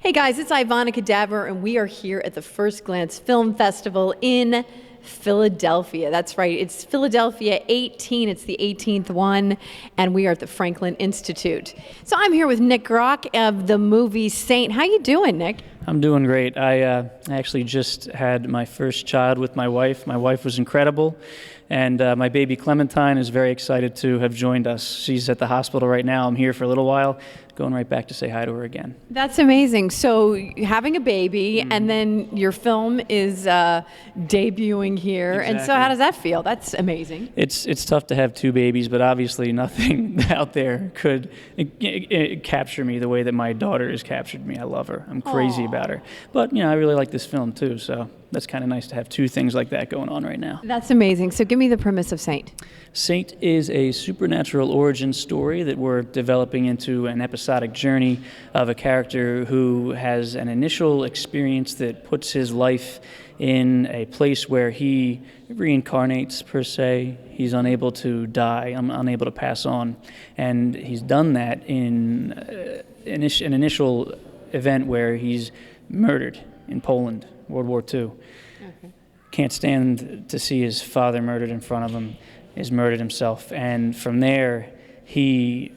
Hey guys, it's Ivonna Cadaver, and we are here at the FirstGlance Film Festival in Philadelphia. That's right, it's Philadelphia 18, it's the 18th one, and we are at the Franklin Institute. So I'm here with Nick Grock of the movie Saint. How you doing, Nick? I'm doing great. I actually just had my first child with my wife. My wife was incredible, and my baby Clementine is very excited to have joined us. She's at the hospital right now. I'm here for a little while, going right back to say hi to her again. That's amazing. So having a baby, and then your film is debuting here. Exactly. And so how does that feel? That's amazing. It's tough to have two babies, but obviously nothing out there could capture me the way that my daughter has captured me. I love her. I'm crazy about her. But, I really like this film too, so that's kind of nice to have two things like that going on right now. That's amazing. So give me the premise of Saint. Saint is a supernatural origin story that we're developing into an episodic journey of a character who has an initial experience that puts his life in a place where he reincarnates, per se. He's unable to die, unable to pass on. And he's done that in an initial event where he's murdered in Poland, World War II. Okay. Can't stand to see his father murdered in front of him, is murdered himself. And from there, he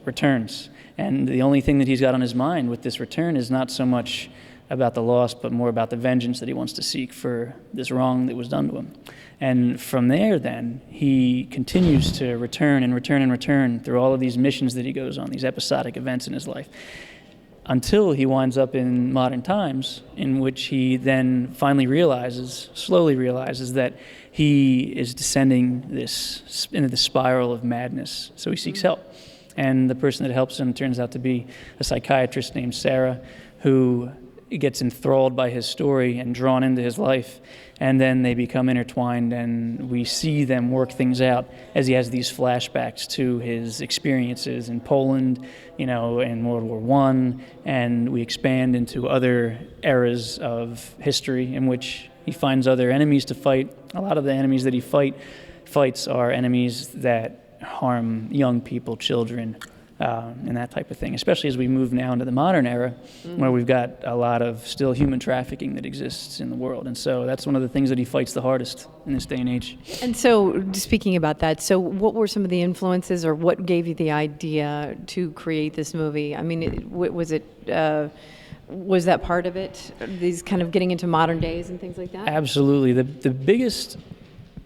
returns. And the only thing that he's got on his mind with this return is not so much about the loss, but more about the vengeance that he wants to seek for this wrong that was done to him. And from there, then, he continues to return and return and return through all of these missions that he goes on, these episodic events in his life, until he winds up in modern times, in which he then finally slowly realizes that he is descending into the spiral of madness. So he seeks help. And the person that helps him turns out to be a psychiatrist named Sarah, who gets enthralled by his story and drawn into his life. And then they become intertwined, and we see them work things out as he has these flashbacks to his experiences in Poland, in World War I, and we expand into other eras of history in which he finds other enemies to fight. A lot of the enemies that he fights are enemies that harm young people, children, and that type of thing, especially as we move now into the modern era, where we've got a lot of still human trafficking that exists in the world. And so that's one of the things that he fights the hardest in this day and age. And so, speaking about that, so what were some of the influences, or what gave you the idea to create this movie? I mean, was that part of it, these kind of getting into modern days and things like that? Absolutely. The biggest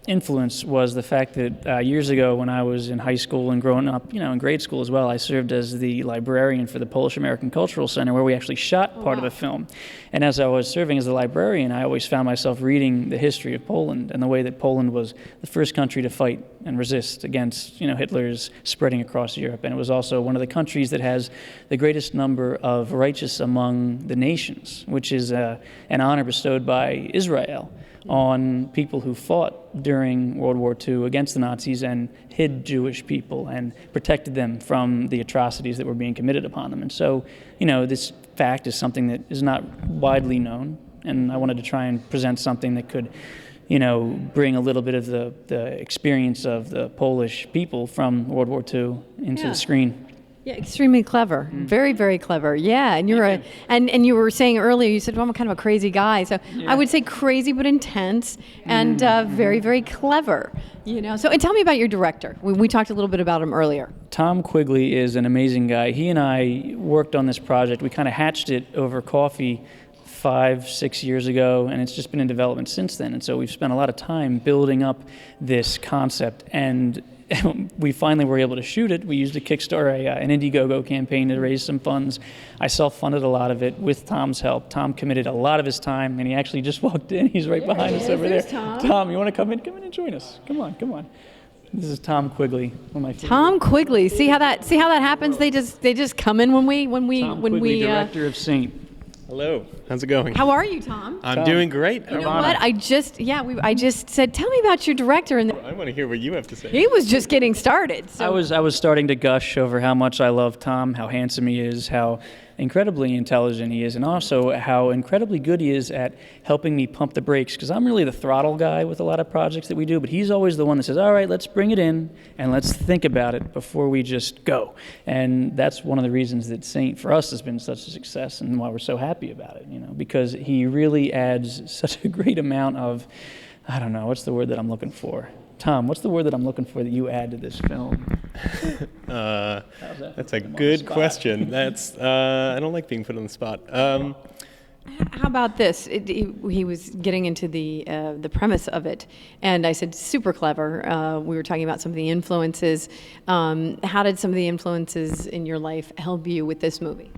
influence was the fact that years ago, when I was in high school and growing up, in grade school as well, I served as the librarian for the Polish American Cultural Center, where we actually shot part of the film. And as I was serving as a librarian, I always found myself reading the history of Poland and the way that Poland was the first country to fight and resist against, Hitler's spreading across Europe. And it was also one of the countries that has the greatest number of righteous among the nations, which is an honor bestowed by Israel on people who fought during World War II against the Nazis and hid Jewish people and protected them from the atrocities that were being committed upon them. And so, this fact is something that is not widely known, and I wanted to try and present something that could, bring a little bit of the experience of the Polish people from World War II into the screen. Yeah, extremely clever. Very, very clever. Yeah, and you're and you were saying earlier, you said, well, I'm kind of a crazy guy. So I would say crazy but intense, and very, very clever. So, and tell me about your director. We talked a little bit about him earlier. Tom Quigley is an amazing guy. He and I worked on this project. We kind of hatched it over coffee 5-6 years ago, and it's just been in development since then. And so we've spent a lot of time building up this concept, and we finally were able to shoot it. We used a Kickstarter, an Indiegogo campaign to raise some funds. I self-funded a lot of it with Tom's help. Tom committed a lot of his time, and he actually just walked in. He's right behind us over there. Tom, you want to come in? Come in and join us. Come on. This is Tom Quigley, one of my favorites. Tom Quigley. See how that happens? They just come in when we Tom Quigley, director of Saint. Hello. How's it going? How are you, Tom? I'm doing great. You know what? I just said, tell me about your director, and I want to hear what you have to say. he was just getting started. So. I was starting to gush over how much I love Tom, how handsome he is, how incredibly intelligent he is, and also how incredibly good he is at helping me pump the brakes, because I'm really the throttle guy with a lot of projects that we do, but he's always the one that says, all right, let's bring it in and let's think about it before we just go. And that's one of the reasons that Saint for us has been such a success and why we're so happy about it, because he really adds such a great amount of, I don't know, what's the word that I'm looking for? Tom, what's the word that I'm looking for that you add to this film? That's a good question. I don't like being put on the spot. How about this? He was getting into the premise of it, and I said, super clever. We were talking about some of the influences. How did some of the influences in your life help you with this movie?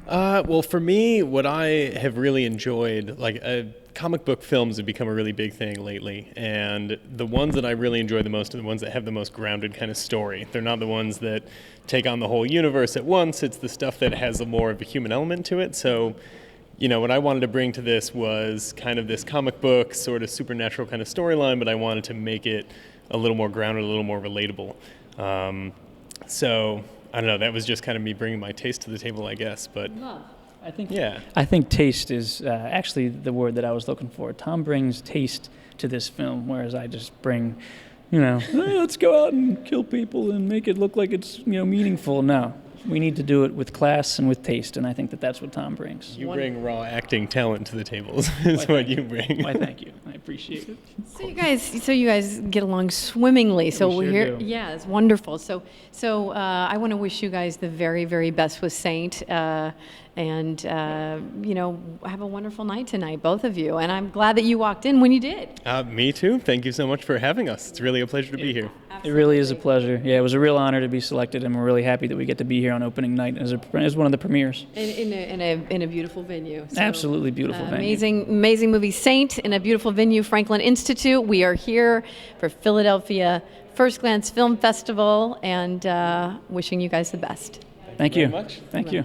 Well, for me, what I have really enjoyed, comic book films have become a really big thing lately, and the ones that I really enjoy the most are the ones that have the most grounded kind of story. They're not the ones that take on the whole universe at once. It's the stuff that has more of a human element to it. So, what I wanted to bring to this was kind of this comic book sort of supernatural kind of storyline, but I wanted to make it a little more grounded, a little more relatable. So I don't know, that was just kind of me bringing my taste to the table, I guess. But I think taste is actually the word that I was looking for. Tom brings taste to this film, whereas I just bring, hey, let's go out and kill people and make it look like it's meaningful. No, we need to do it with class and with taste, and I think that that's what Tom brings. You bring raw acting talent to the table is what you bring. Why, thank you. I appreciate it. So you guys get along swimmingly. So we sure here, do. yeah, it's wonderful. So I want to wish you guys the very, very best with Saint, and have a wonderful night tonight, both of you. And I'm glad that you walked in when you did. Me too. Thank you so much for having us. It's really a pleasure to be here. It really is a pleasure. Yeah, it was a real honor to be selected, and we're really happy that we get to be here on opening night as one of the premieres. In a beautiful venue. So, absolutely beautiful venue. Amazing movie, Saint, in a beautiful venue, Franklin Institute. We are here for Philadelphia FirstGlance Film Festival, and wishing you guys the best. Thank you. Very much. Thank you.